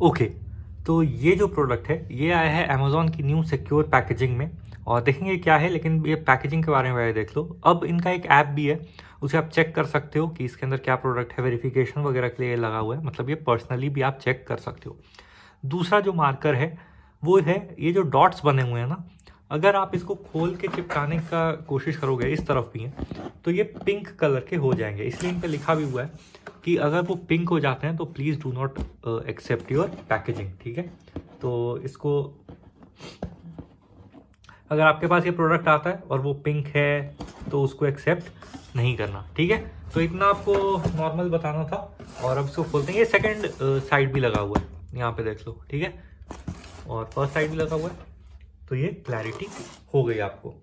Okay, तो ये जो प्रोडक्ट है ये आया है अमेज़न की न्यू सिक्योर पैकेजिंग में, और देखेंगे क्या है, लेकिन ये पैकेजिंग के बारे में पहले देख लो। अब इनका एक ऐप भी है, उसे आप चेक कर सकते हो कि इसके अंदर क्या प्रोडक्ट है, वेरिफिकेशन वगैरह के लिए ये लगा हुआ है, मतलब ये पर्सनली भी आप चेक कर सकते हो। दूसरा जो मार्कर है वो है ये जो डॉट्स बने हुए हैं ना, अगर आप इसको खोल के चिपकाने का कोशिश करोगे, इस तरफ भी हैं, तो ये पिंक कलर के हो जाएंगे। इसलिए इन पे लिखा भी हुआ है कि अगर वो पिंक हो जाते हैं तो please do not accept your packaging, ठीक है। तो इसको, अगर आपके पास ये प्रोडक्ट आता है और वो पिंक है तो उसको एक्सेप्ट नहीं करना, ठीक है। तो इतना आपको नॉर्मल बताना था। और अब इसको खोलते हैं। ये सेकंड साइड भी लगा हुआ है, यहाँ पे देख लो, ठीक है, और फर्स्ट साइड भी लगा हुआ है, तो ये क्लैरिटी हो गई आपको।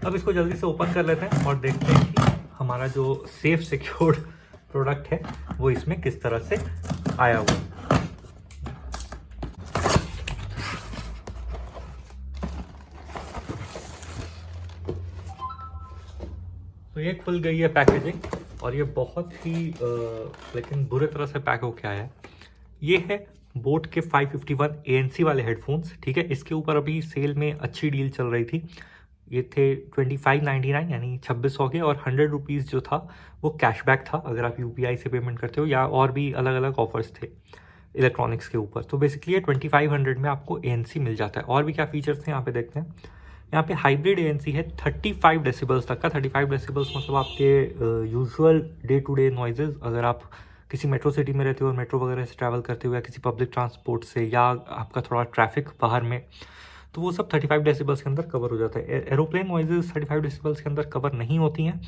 अब इसको जल्दी से ओपन कर लेते हैं और देखते हैं कि हमारा जो सेफ सिक्योर्ड प्रोडक्ट है वो इसमें किस तरह से आया हुआ है। तो ये खुल गई है पैकेजिंग, और ये बहुत ही लेकिन बुरे तरह से पैक होके आया है। ये है बोट के 551 ANC वाले हेडफोन्स, ठीक है। इसके ऊपर अभी सेल में अच्छी डील चल रही थी। ये थे 2599 यानी 2600 के, और 100 रुपीज़ जो था वो कैशबैक था अगर आप UPI से पेमेंट करते हो, या और भी अलग अलग ऑफर्स थे इलेक्ट्रॉनिक्स के ऊपर। तो बेसिकली ये 2500 में आपको ANC मिल जाता है। और भी क्या फीचर्स थे यहाँ पे देखते हैं। यहाँ पे हाइब्रिड ANC है 35 डेसिबल्स तक का। 35 डेसिबल्स मतलब आपके usual day to day noises, अगर आप किसी मेट्रो सिटी में रहते हो और मेट्रो वगैरह से ट्रैवल करते हो, या किसी पब्लिक ट्रांसपोर्ट से, या आपका थोड़ा ट्रैफिक बाहर में, तो वो सब 35 डेसिबल्स के अंदर कवर हो जाता है। एरोप्लेन नॉइजेज 35 डेसिबल्स के अंदर कवर नहीं होती हैं,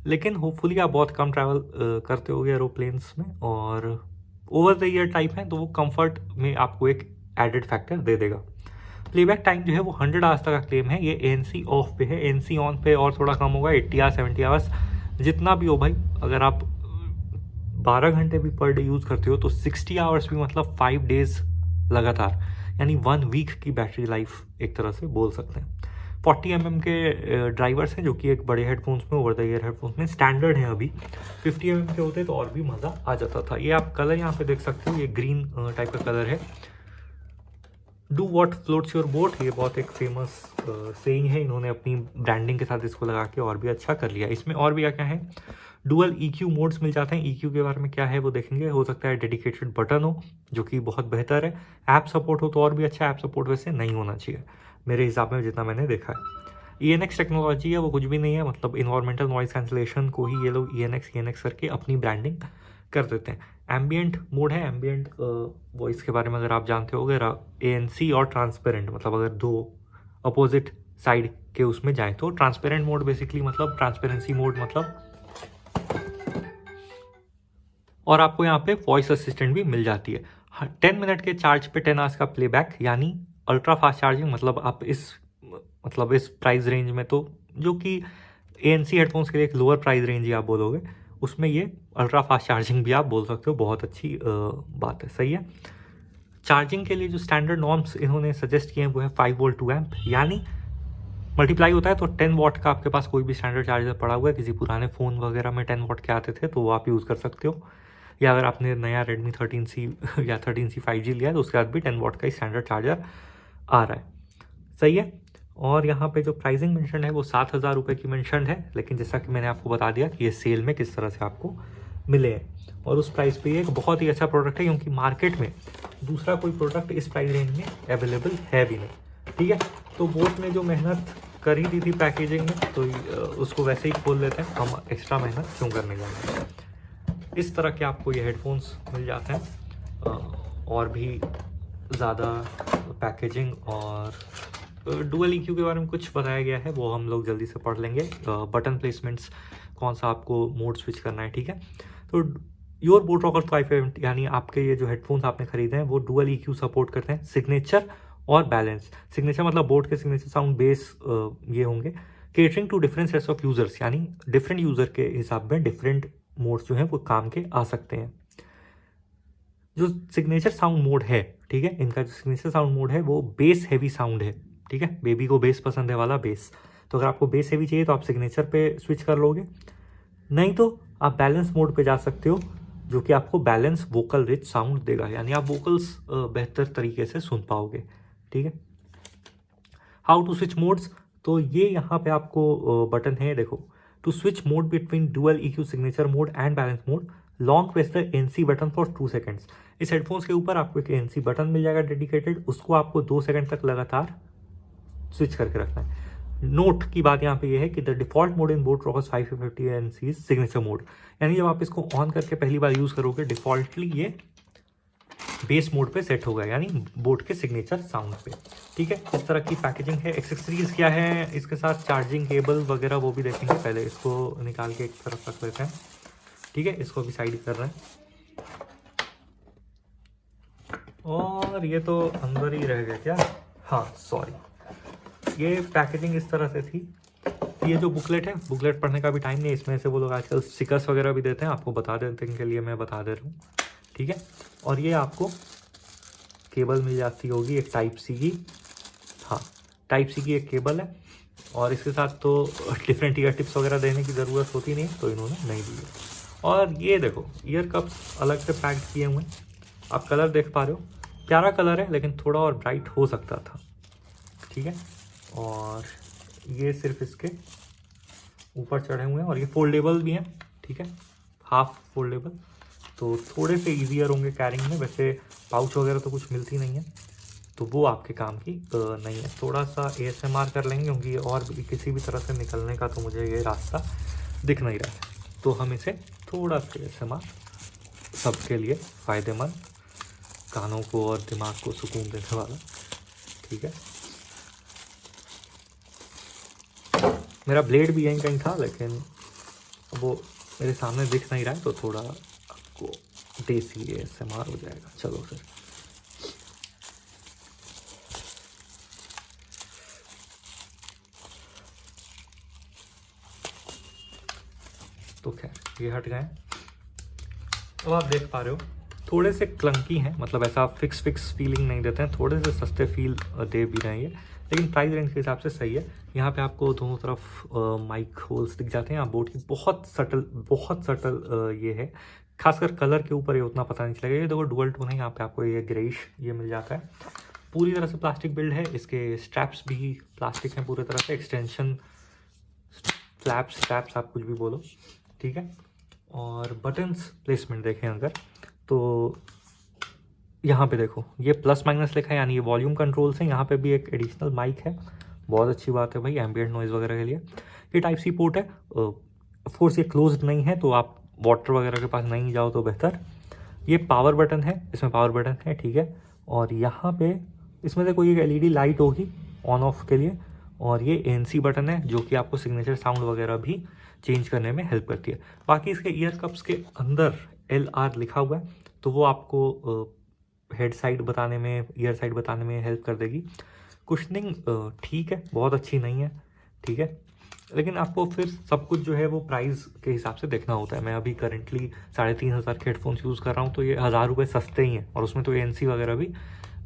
लेकिन होपफुली आप बहुत कम ट्रैवल करते होगे एरोप्लेन्स में, और ओवर द ईयर टाइप है, तो वो कंफर्ट में आपको एक एडेड फैक्टर दे देगा। प्लेबैक टाइम जो है वो 100 आवर्स तक का क्लेम है। ये ANC ऑफ पे है, ANC ऑन पे और थोड़ा कम होगा, 80 आवर्स 70 आवर्स जितना भी हो भाई। अगर आप 12 घंटे भी पर डे यूज़ करते हो तो 60 आवर्स भी मतलब 5 डेज लगातार, यानी 1 वीक की बैटरी लाइफ एक तरह से बोल सकते हैं। 40 mm के ड्राइवर्स हैं, जो कि एक बड़े हेडफोन्स में, ओवर द ईयर हेडफोन्स में स्टैंडर्ड हैं अभी। 50 mm के होते तो और भी मज़ा आ जाता था। ये आप कलर यहाँ पे देख सकते हो, ये ग्रीन टाइप का कलर है। Do what floats your boat, ये बहुत एक फेमस सेइंग है। इन्होंने अपनी ब्रांडिंग के साथ इसको लगा के और भी अच्छा कर लिया। इसमें और भी क्या क्या है, डुअल EQ मोड्स मिल जाते हैं। EQ के बारे में क्या है वो देखेंगे। हो सकता है डेडिकेटेड बटन हो, जो कि बहुत बेहतर है। ऐप सपोर्ट हो तो और भी अच्छा। ऐप सपोर्ट वैसे नहीं होना चाहिए मेरे हिसाब में, जितना मैंने देखा है। ENX टेक्नोलॉजी है, वो कुछ भी नहीं है, मतलब इन्वायरमेंटल नॉइज कैंसिलेशन को ही ये लोग ENX करके अपनी ब्रांडिंग कर देते हैं। एम्बियंट मोड है, एम्बियंट वॉइस के बारे में अगर आप जानते हो, अगर ANC और ट्रांसपेरेंट, मतलब अगर दो अपोजिट साइड के उसमें जाए तो ट्रांसपेरेंट मोड बेसिकली मतलब ट्रांसपेरेंसी मोड मतलब। और आपको यहाँ पे वॉइस असिस्टेंट भी मिल जाती है। 10 मिनट के चार्ज पे 10 आवर्स का प्लेबैक, यानी अल्ट्रा फास्ट चार्जिंग। मतलब आप इस प्राइस रेंज में, तो जो कि ANC हेडफोन्स के लिए एक लोअर प्राइस रेंज ही आप बोलोगे, उसमें ये अल्ट्रा फास्ट चार्जिंग भी आप बोल सकते हो। बहुत अच्छी बात है, सही है। चार्जिंग के लिए जो स्टैंडर्ड नॉर्म्स इन्होंने सजेस्ट किए हैं वो है 5 वोल्ट 2 एम्प, यानी मल्टीप्लाई होता है तो 10 वॉट का आपके पास कोई भी स्टैंडर्ड चार्जर पड़ा हुआ है, किसी पुराने फ़ोन वगैरह में 10 वॉट के आते थे तो वो आप यूज़ कर सकते हो। या अगर आपने नया Redmi 13C या 13C 5G लिया है तो उसके बाद भी 10 वॉट का ही स्टैंडर्ड चार्जर आ रहा है, सही है। और यहाँ पे जो प्राइसिंग मेंशन है वो 7,000 रुपये की मेंशन है, लेकिन जैसा कि मैंने आपको बता दिया कि ये सेल में किस तरह से आपको मिले हैं, और उस प्राइस पे ये एक बहुत ही अच्छा प्रोडक्ट है, क्योंकि मार्केट में दूसरा कोई प्रोडक्ट इस प्राइस रेंज में अवेलेबल है भी नहीं, ठीक है। तो बोट ने जो मेहनत करी दी थी पैकेजिंग में, तो उसको वैसे ही खोल लेते हैं, हम एक्स्ट्रा मेहनत क्यों करने जाएंगे। इस तरह के आपको ये हेडफोन्स मिल जाते हैं। और भी ज़्यादा पैकेजिंग और डुअल EQ के बारे में कुछ बताया गया है, वो हम लोग जल्दी से पढ़ लेंगे। बटन प्लेसमेंट्स, कौन सा आपको मोड स्विच करना है, ठीक है। तो योर बोट रॉकर 550, यानी आपके ये जो हेडफोन्स आपने खरीदे हैं वो डुअल EQ सपोर्ट करते हैं, सिग्नेचर और बैलेंस। सिग्नेचर मतलब बोट के सिग्नेचर साउंड बेस ये होंगे। Catering to different sets of users, यानी डिफरेंट यूजर के हिसाब में डिफरेंट मोड्स जो हैं वो काम के आ सकते हैं। जो सिग्नेचर साउंड मोड है, ठीक है, इनका जो सिग्नेचर साउंड मोड है वो बेस हेवी साउंड है, ठीक है। बेबी को बेस पसंद है वाला बेस, तो अगर आपको बेस हेवी चाहिए तो आप सिग्नेचर पे स्विच कर लोगे, नहीं तो आप बैलेंस मोड पे जा सकते हो, जो कि आपको बैलेंस वोकल रिच साउंड देगा, यानी आप वोकल्स बेहतर तरीके से सुन पाओगे। ठीक है। हाउ टू स्विच मोड्स, तो ये यहाँ पे आपको बटन है, देखो, to switch mode between dual EQ signature mode and balance mode, long press the NC button for 2 seconds. इस हेडफोन्स के ऊपर आपको एक NC बटन मिल जाएगा डेडिकेटेड, उसको आपको 2 सेकंड तक लगातार स्विच करके रखना है। नोट की बात यहाँ पे ये है कि the default mode in boAt Rockers 550 NC signature mode, यानी जब आप इसको ऑन करके पहली बार यूज करोगे डिफॉल्टली ये बेस मोड पे सेट होगा, यानी बोट के सिग्नेचर साउंड पे। ठीक है, इस तरह की पैकेजिंग है। एक्सेसरीज क्या है इसके साथ, चार्जिंग केबल वगैरह वो भी देखेंगे। पहले इसको निकाल के एक तरफ रख लेते हैं। ठीक है, इसको भी साइड कर रहे हैं। और ये तो अंदर ही रह गया क्या, हाँ सॉरी, ये पैकेजिंग इस तरह से थी। ये जो बुकलेट है, बुकलेट पढ़ने का भी टाइम नहीं, इसमें से वो लोग आजकल स्टिकर्स वगैरह भी देते हैं, आपको बता देते हैं के लिए मैं बता दे रहा हूँ। ठीक है, और ये आपको केबल मिल जाती होगी एक टाइप सी की, हाँ टाइप सी की एक केबल है। और इसके साथ तो डिफरेंट ईयर टिप्स वगैरह देने की ज़रूरत होती नहीं, तो इन्होंने नहीं दी है। और ये देखो ईयर कप्स अलग से पैक किए हुए हैं। आप कलर देख पा रहे हो, प्यारा कलर है लेकिन थोड़ा और ब्राइट हो सकता था। ठीक है, और ये सिर्फ इसके ऊपर चढ़े हुए हैं और ये फोल्डेबल भी हैं। ठीक है, हाफ फोल्डेबल, तो थोड़े से ईजियर होंगे कैरिंग में। वैसे पाउच वगैरह तो कुछ मिलती नहीं है, तो वो आपके काम की नहीं है। थोड़ा सा ASMR कर लेंगे क्योंकि और भी किसी भी तरह से निकलने का तो मुझे ये रास्ता दिख नहीं रहा है, तो हम इसे थोड़ा सा ASMR, सबके लिए फ़ायदेमंद, कानों को और दिमाग को सुकून देने वाला। ठीक है, मेरा ब्लेड भी यहीं कहीं था लेकिन वो मेरे सामने दिख नहीं रहा है, तो थोड़ा आपको देसी ASMR हो जाएगा। चलो फिर, तो खैर ये हट गए। अब आप देख पा रहे हो थोड़े से क्लंकी हैं, मतलब ऐसा फिक्स फीलिंग नहीं देते हैं, थोड़े से सस्ते फील दे भी रहे हैं, लेकिन प्राइस रेंज के हिसाब से सही है। यहाँ पे आपको दोनों तरफ माइक होल्स दिख जाते हैं। बोट की बहुत सटल ये है, खासकर कलर के ऊपर ये उतना पता नहीं चलेगा। ये देखो डुअल टोन है, यहाँ पे आपको ये ग्रेइश ये मिल जाता है। पूरी तरह से प्लास्टिक बिल्ड है, इसके स्ट्रैप्स भी प्लास्टिक हैं पूरी तरह से, एक्सटेंशन स्ट्रैप्स आप कुछ भी बोलो। ठीक है, और बटन्स प्लेसमेंट देखें अगर, तो यहाँ पे देखो ये प्लस माइनस लिखा है, यानी ये वॉल्यूम कंट्रोल्स हैं। यहाँ पे भी एक एडिशनल माइक है, बहुत अच्छी बात है भाई, एम्बिएंट नॉइज़ वगैरह के लिए। ये टाइप सी पोर्ट है, ऑफकोर्स ये क्लोज्ड नहीं है, तो आप वाटर वगैरह के पास नहीं जाओ तो बेहतर। ये पावर बटन है, इसमें पावर बटन है। ठीक है, और यहाँ पे इसमें से कोई एक LED लाइट होगी ऑन ऑफ के लिए, और ये ANC बटन है जो कि आपको सिग्नेचर साउंड वगैरह भी चेंज करने में हेल्प करती है। बाकी इसके ईयर कप्स के अंदर LR लिखा हुआ है, तो वो आपको हेड साइड बताने में, ईयर साइड बताने में हेल्प कर देगी। कुशनिंग ठीक है, बहुत अच्छी नहीं है। ठीक है, लेकिन आपको फिर सब कुछ जो है वो प्राइस के हिसाब से देखना होता है। मैं अभी करंटली 3500 के हेडफोन्स यूज़ कर रहा हूँ, तो ये 1000 रुपये सस्ते ही हैं, और उसमें तो ANC वगैरह भी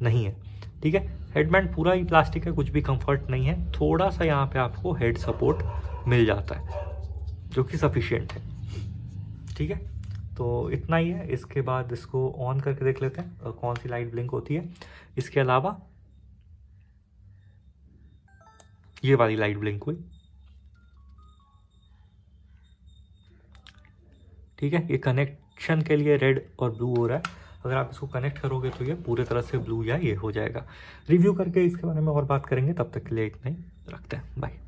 नहीं है। ठीक है, हेडबैंड पूरा ही प्लास्टिक है, कुछ भी कंफर्ट नहीं है। थोड़ा सा यहाँ पे आपको हेड सपोर्ट मिल जाता है जो कि सफिशिएंट है। ठीक है, तो इतना ही है। इसके बाद इसको ऑन करके देख लेते हैं कौन सी लाइट ब्लिंक होती है। इसके अलावा ये वाली लाइट ब्लिंक हुई। ठीक है, ये कनेक्शन के लिए रेड और ब्लू हो रहा है। अगर आप इसको कनेक्ट करोगे तो ये पूरे तरह से ब्लू या ये हो जाएगा। रिव्यू करके इसके बारे में और बात करेंगे, तब तक के लिए इतना ही रखते हैं, बाय।